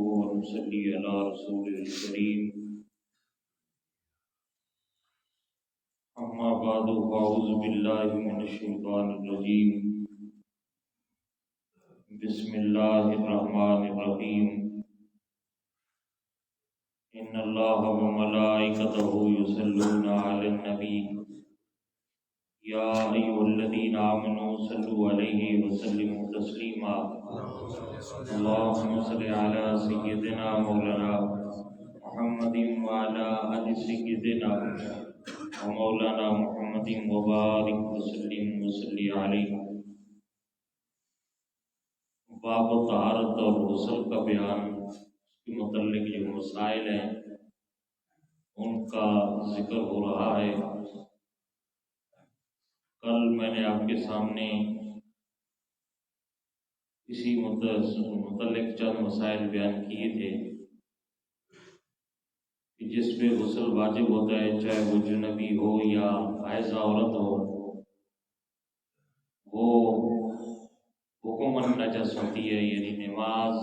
ونصلي على رسول الكريم أما بعد فأعوذ بالله من الشيطان الرجيم بسم الله الرحمن الرحيم إن الله وملائكته يصلون على النبي يا أيها الذين آمنوا صلوا عليه وسلموا تسليما اللهم صل على سيدنا مولانا محمد وعلى آل سيدنا ومولانا محمد وبارك وسلم وصلی علیہ۔ باب طہارت اور غسل کا بیان، اس کے متعلق جو مسائل ہیں ان کا ذکر ہو رہا ہے۔ کل میں نے آپ کے سامنے اسی متعلق چند مسائل بیان کیے تھے کہ جس پہ غسل واجب ہوتا ہے، چاہے وہ جنبی ہو یا حائضہ عورت ہو، وہ حکماً نجس ہوتی ہے، یعنی نماز،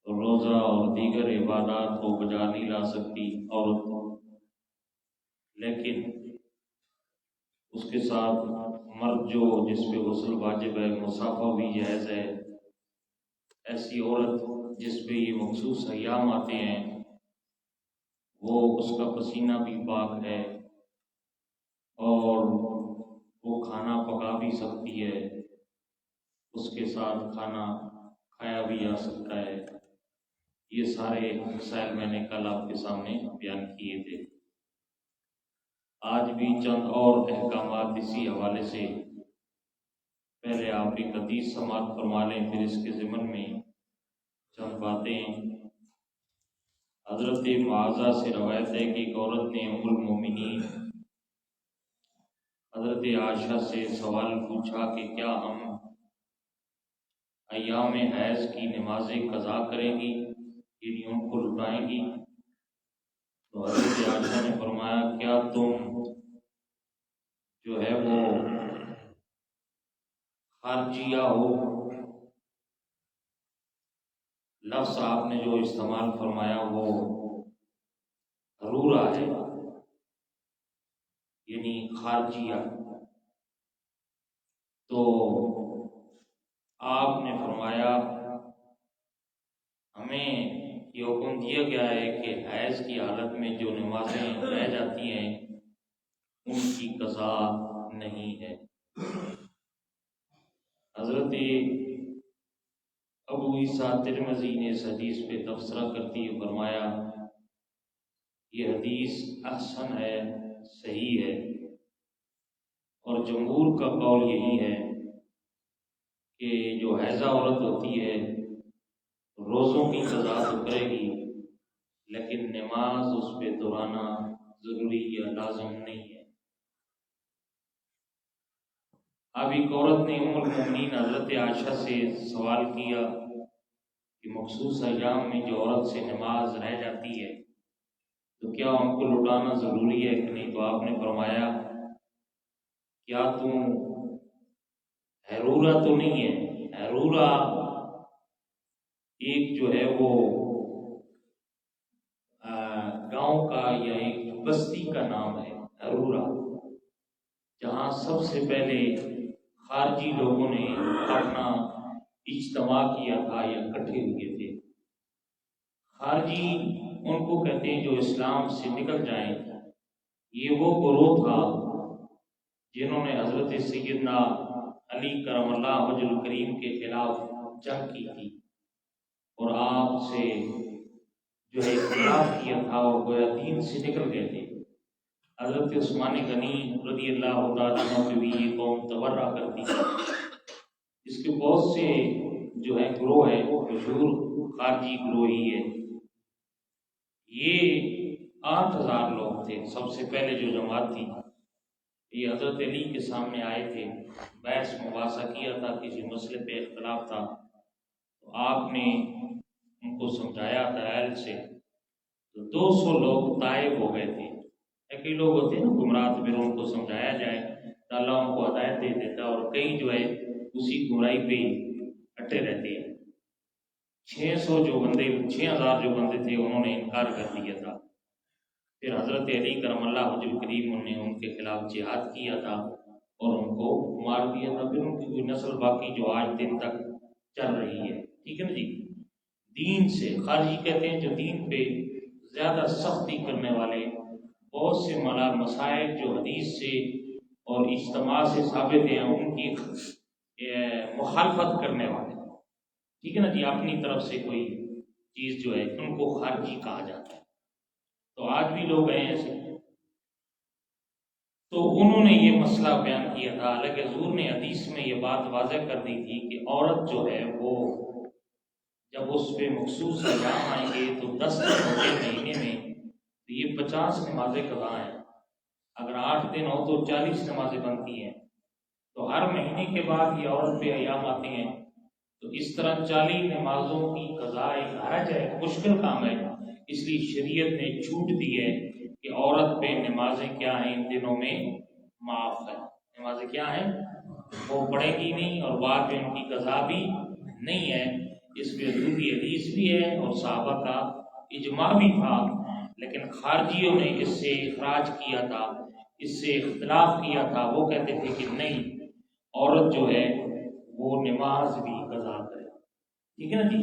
روزہ اور دیگر عبادات کو بجا نہیں لا سکتی عورت کو، لیکن اس کے ساتھ مرد جو جس پہ غسل واجب ہے، مسافہ بھی جائز ہے۔ ایسی عورت جس پہ یہ مخصوص ایام آتے ہیں وہ اس کا پسینہ بھی پاک ہے اور وہ کھانا پکا بھی سکتی ہے، اس کے ساتھ کھانا کھایا بھی جا سکتا ہے۔ یہ سارے مسائل میں نے کل آپ کے سامنے بیان کیے تھے۔ آج بھی چند اور احکامات اسی حوالے سے، پہلے آپ ایک حدیث سماعت فرما لیں، پھر اس کے ضمن میں چند باتیں۔ حضرت معاذہ سے روایت ہے کہ ایک عورت نے ام المومنین حضرت عائشہ سے سوال پوچھا کہ کیا ہم ایام حیض کی نمازیں قضا کریں گی، یعنی ان کو لٹائیں گی؟ تو حضرت عائشہ نے فرمایا کیا تم جو ہے وہ خارجیہ ہو؟ لفظ آپ نے جو استعمال فرمایا وہ حرورہ ہے، یعنی خارجیہ۔ تو آپ نے فرمایا ہمیں یہ حکم دیا گیا ہے کہ حیض کی حالت میں جو نمازیں رہ جاتی ہیں ان کی قضا نہیں ہے۔ حضرت ابو عیسیٰ ترمذی نے اس حدیث پہ تبصرہ کرتے ہوئے فرمایا یہ حدیث احسن ہے، صحیح ہے، اور جمہور کا قول یہی ہے کہ جو حیضہ عورت ہوتی ہے روزوں کی قضا تو کرے گی، لیکن نماز اس پہ دہرانا ضروری یا لازم نہیں ہے۔ اب ایک عورت نے ام المومنین حضرت عائشہ سے سوال کیا کہ مخصوص ایام میں جو عورت سے نماز رہ جاتی ہے تو کیا ان کو لٹانا ضروری ہے کہ نہیں؟ تو آپ نے فرمایا کیا تم حرورہ تو نہیں ہے؟ حرورہ ایک جو ہے وہ گاؤں کا یا ایک بستی کا نام ہے حرورہ، جہاں سب سے پہلے خارجی لوگوں نے اپنا اجتماع کیا تھا یا اکٹھے ہوئے تھے۔ خارجی ان کو کہتے ہیں جو اسلام سے نکل جائیں۔ یہ وہ گروہ تھا جنہوں نے حضرت سیدنا علی کرم اللہ وجہ الکریم کے خلاف جنگ کی تھی اور آپ سے جو ہے اختلاف کیا تھا اور گویا دین سے نکل گئے تھے۔ حضرت عثمان غنی رضی اللہ تعالیٰ عنہ پہ بھی یہ قوم تبرہ کرتی ہے۔ اس کے بہت سے جو ہے گروہ ہے، مشہور خارجی گروہ ہی ہے۔ یہ 8000 لوگ تھے۔ سب سے پہلے جو جماعت تھی یہ حضرت علی کے سامنے آئے تھے، بحث مباحثہ کیا تھا، کسی مسئلے پہ اختلاف تھا، تو آپ نے ان کو سمجھایا دلائل سے، تو 200 لوگ طائب ہو گئے تھے۔ کئی لوگ ہوتے ہیں نا گمراہ، پھر ان کو سمجھایا جائے تو اللہ ان کو ہدایت دے دیتا، اور کئی جو ہے اسی گمراہی پہ اٹے رہتے ہیں۔ 600 جو بندے 6000 جو بندے تھے انہوں نے انکار کر دیا تھا۔ پھر حضرت علی کرم اللہ وجہ کریم نے ان کے خلاف جہاد کیا تھا اور ان کو مار دیا تھا۔ پھر ان کی کوئی نسل باقی جو آج دن تک چل رہی ہے، ٹھیک ہے نا جی۔ دین سے خارجی کہتے ہیں جو دین پہ زیادہ سختی کرنے والے، بہت سے مسائل جو حدیث سے اور اجتماع سے ثابت ہیں ان کی مخالفت کرنے والے، ٹھیک ہے نا جی، اپنی طرف سے کوئی چیز جو ہے ان کو خارجی کہا جاتا ہے۔ تو آج بھی لوگ ہیں ایسے۔ تو انہوں نے یہ مسئلہ بیان کیا تھا، حالانکہ حضور نے حدیث میں یہ بات واضح کر دی تھی کہ عورت جو ہے وہ جب اس پہ مخصوص ایام آئیں گے تو 10 دن ہوتے مہینے میں، تو یہ 50 نمازیں قضا ہیں۔ اگر 8 دن ہو تو 40 نمازیں بنتی ہیں۔ تو ہر مہینے کے بعد یہ عورت پہ ایام آتے ہیں، تو اس طرح 40 نمازوں کی قضا ایک حرج ہے، مشکل کام ہے۔ اس لیے شریعت نے چھوٹ دی ہے کہ عورت پہ نمازیں کیا ہیں ان دنوں میں معاف ہے، نمازیں کیا ہیں وہ پڑھے گی نہیں، اور بعد میں ان کی قضا بھی نہیں ہے۔ اس پہ حضوری حدیث بھی ہے اور صحابہ کا اجماع بھی تھا، لیکن خارجیوں نے اس سے اخراج کیا تھا، اس سے اختلاف کیا تھا۔ وہ کہتے تھے کہ نہیں، عورت جو ہے وہ نماز بھی قضا کرے، ٹھیک ہے نا جی۔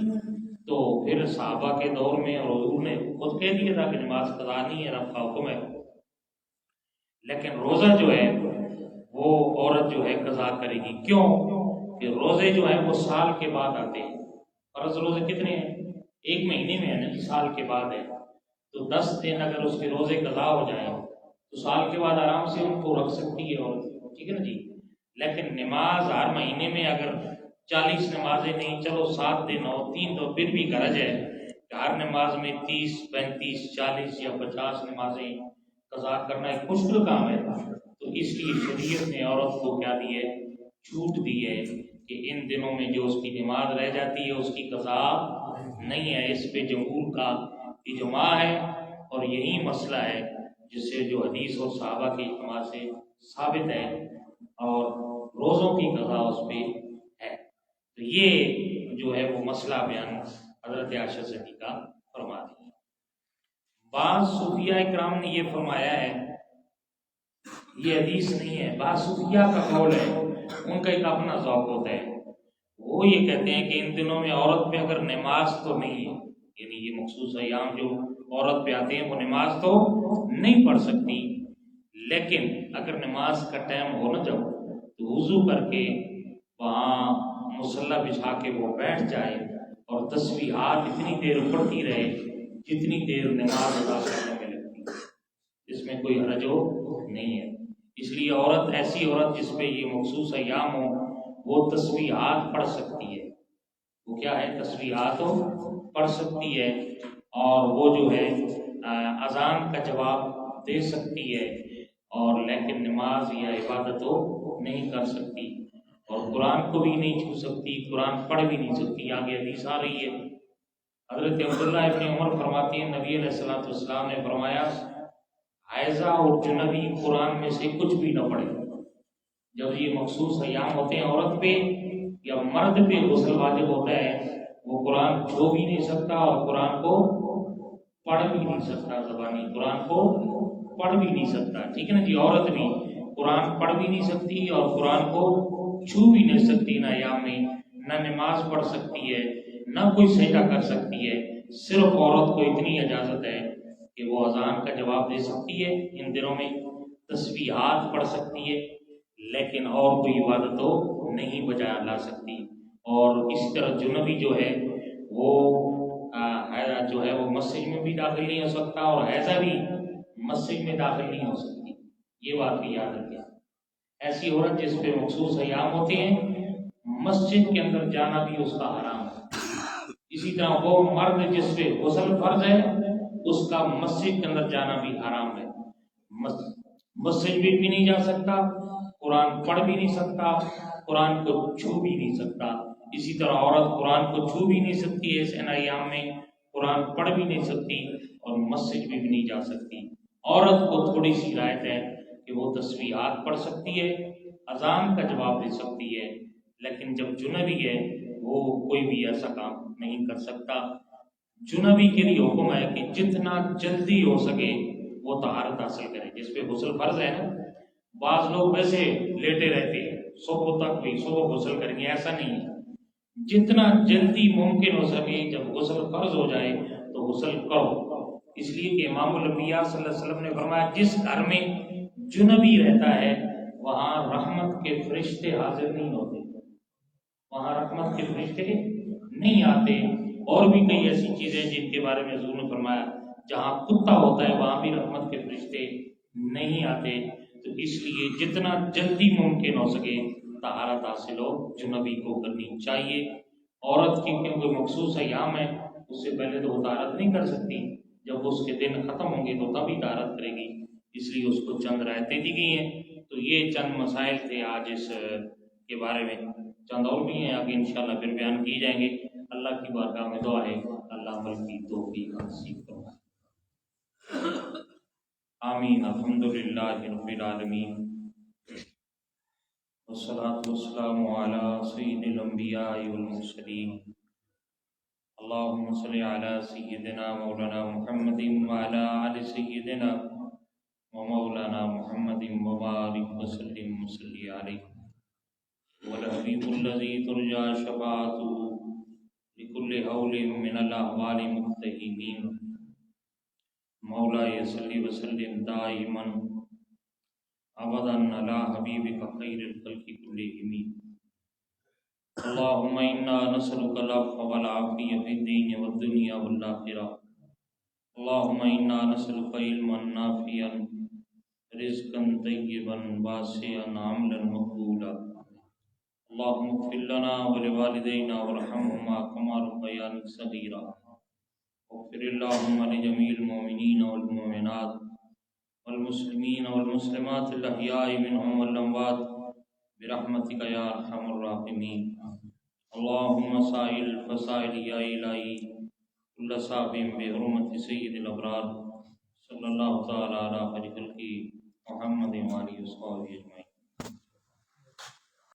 تو پھر صحابہ کے دور میں اور حضور نے خود کہہ دیا تھا کہ نماز قضا نہیں ہے، رب کا حکم ہے۔ لیکن روزہ جو ہے وہ عورت جو ہے قضا کرے گی۔ کیوں؟ کہ روزے جو ہیں وہ سال کے بعد آتے ہیں۔ فرض روزے کتنے ہیں؟ ایک مہینے میں ہے نا، سال کے بعد ہے۔ تو 10 دن اگر اس کے روزے قضا ہو جائیں تو سال کے بعد آرام سے ان کو رکھ سکتی ہے عورت، ٹھیک ہے نا جی۔ لیکن نماز ہر مہینے میں اگر 40 نمازیں نہیں، چلو 7 دن ہو 3 تو پھر بھی غرض ہے کہ ہر نماز میں 30 35 40 یا 50 نمازیں قضا کرنا ایک مشکل کام ہے۔ تو اس لیے شریعت نے عورت کو کیا دی ہے؟ چھوٹ دی ہے کہ ان دنوں میں جو اس کی نماز رہ جاتی ہے اس کی قضا نہیں ہے۔ اس پہ جمہور کا اجماع ہے، اور یہی مسئلہ ہے جس سے جو حدیث اور صحابہ کے اجماع سے ثابت ہے، اور روزوں کی قضا اس پہ ہے۔ تو یہ جو ہے وہ مسئلہ بیان حضرت عائشہ صدیقہ فرما دی۔ بعض صوفیاء اکرام نے یہ فرمایا ہے، یہ حدیث نہیں ہے، بعض صوفیاء کا قول ہے، ان کا ایک اپنا ذوق ہوتا ہے۔ وہ یہ کہتے ہیں کہ ان دنوں میں عورت پہ اگر نماز تو نہیں ہے، یعنی یہ مخصوص ایام جو عورت پہ آتے ہیں وہ نماز تو نہیں پڑھ سکتی، لیکن اگر نماز کا ٹائم ہو نہ جب تو وضو کر کے وہاں مصلی بچھا کے وہ بیٹھ جائے اور تسبیحات اتنی دیر پڑھتی رہے جتنی دیر نماز ادا کرنے میں لگتی ہے، اس میں کوئی حرج نہیں ہے۔ اس لیے عورت، ایسی عورت جس پہ یہ مخصوص ایام ہو، وہ تسبیحات پڑھ سکتی ہے۔ وہ کیا ہے؟ تسبیحات پڑھ سکتی ہے، اور وہ جو ہے اذان کا جواب دے سکتی ہے، اور لیکن نماز یا عبادت نہیں کر سکتی، اور قرآن کو بھی نہیں چھو سکتی، قرآن پڑھ بھی نہیں سکتی۔ آگے حدیث آ رہی ہے، حضرت عبداللہ ابن عمر فرماتے ہیں نبی علیہ السلام نے فرمایا حائضہ اور جنبی قرآن میں سے کچھ بھی نہ پڑھے۔ جب یہ مخصوص ایام ہوتے ہیں عورت پہ یا مرد پہ غسل واجب ہوتا ہے، وہ قرآن چھو بھی نہیں سکتا اور قرآن کو پڑھ بھی نہیں سکتا، زبانی قرآن کو پڑھ بھی نہیں سکتا، ٹھیک ہے نا جی۔ عورت بھی قرآن پڑھ بھی نہیں سکتی اور قرآن کو چھو بھی نہیں سکتی ان ایام میں، نہ نماز پڑھ سکتی ہے، نہ کوئی سجدہ کر سکتی ہے۔ صرف عورت کو اتنی اجازت ہے کہ وہ اذان کا جواب دے سکتی ہے ان دنوں میں، تسبیحات پڑھ سکتی ہے، لیکن اور کوئی عبادت نہیں بجا لا سکتی۔ اور اسی طرح جنبی جو ہے وہ جو ہے وہ مسجد میں بھی داخل نہیں ہو سکتا، اور حیضہ بھی مسجد میں داخل نہیں ہو سکتی، یہ بات بھی یاد رکھیں۔ ایسی عورت جس پہ مخصوص ایام ہوتے ہیں، مسجد کے اندر جانا بھی اس کا حرام ہے۔ اسی طرح وہ مرد جس پہ غسل فرض ہے، اس کا مسجد کے اندر جانا بھی حرام ہے۔ مسجد میں بھی نہیں جا سکتا، قرآن پڑھ بھی نہیں سکتا، قرآن کو چھو بھی نہیں سکتا۔ اسی طرح عورت قرآن کو چھو بھی نہیں سکتی ہے اس ایام میں، قرآن پڑھ بھی نہیں سکتی اور مسجد میں بھی نہیں جا سکتی۔ عورت کو تھوڑی سی رعایت ہے کہ وہ تسبیحات پڑھ سکتی ہے، اذان کا جواب دے سکتی ہے، لیکن جب جنبی ہے وہ کوئی بھی ایسا کام نہیں کر سکتا۔ جنبی کے لیے حکم ہے کہ جتنا جلدی ہو سکے وہ طہارت حاصل کرے۔ جس پہ غسل فرض ہے نا، بعض لوگ ویسے لیٹے رہتے ہیں صبح تک بھی، صبح غسل کریں گے، ایسا نہیں ہے۔ جتنا جلدی ممکن ہو سکے جب غسل فرض ہو جائے تو غسل کرو، اس لیے کہ امام الانبیاء صلی اللہ علیہ وسلم نے فرمایا جس گھر میں جنبی رہتا ہے وہاں رحمت کے فرشتے حاضر نہیں ہوتے، وہاں رحمت کے فرشتے نہیں آتے۔ اور بھی کئی ایسی چیزیں جن کے بارے میں حضور نے فرمایا جہاں کتا ہوتا ہے وہاں بھی رحمت کے فرشتے نہیں آتے۔ تو اس لیے جتنا جلدی ممکن ہو سکے طہارت حاصل ہو جنبی کو کرنی چاہیے۔ عورت کی کیونکہ مخصوص ایام ہے، اس سے پہلے تو وہ طہارت نہیں کر سکتی، جب اس کے دن ختم ہوں گے تو تبھی طہارت کرے گی، اس لیے اس کو چند رعایتیں دی گئی ہیں۔ تو یہ چند مسائل تھے آج اس کے بارے میں، چند اور بھی ہیں آگے انشاءاللہ پھر بیان کی جائیں گے۔ اللہ کی بارگاہ میں دعا ہے اللہ عمل کی توفیق نصیب فرمائے، آمین۔ الحمدللہ رب العالمین، والصلاة والسلام على سید الانبیاء والمرسلین، اللہم صلی علی سیدنا مولانا محمد وعلی آل سیدنا ومولانا محمد وبارک وسلم وصلی علیہ والحبیب الذی ترجى شفاعته لكل حول من الاحوال مقتحمین، مولا صلی وسلم دائما ابدا علی حبیبک خیر الخلق کلہم، اللہم انا نسألک العفو والعافیہ فی الدین والدنیا والآخرہ، اللہم انا نسألک علما نافعا رزقا طیبا واسعا عملا مقبولا، اللہم اغفر لنا ولوالدینا وارحمہما کما ربیانی صغیرا، اغفر اللہم لجمیع المؤمنین والمؤمنات والمسلمین والمسلمات الاحیاء منہم والاموات برحمتک یا ارحم الراحمین، اللہم سائل فسائل یا الہی کل صاحب بحرمت سید الابرار صلی اللہ تعالی علی خیر خلقہ محمد وآلہ وصحبہ اجمعین۔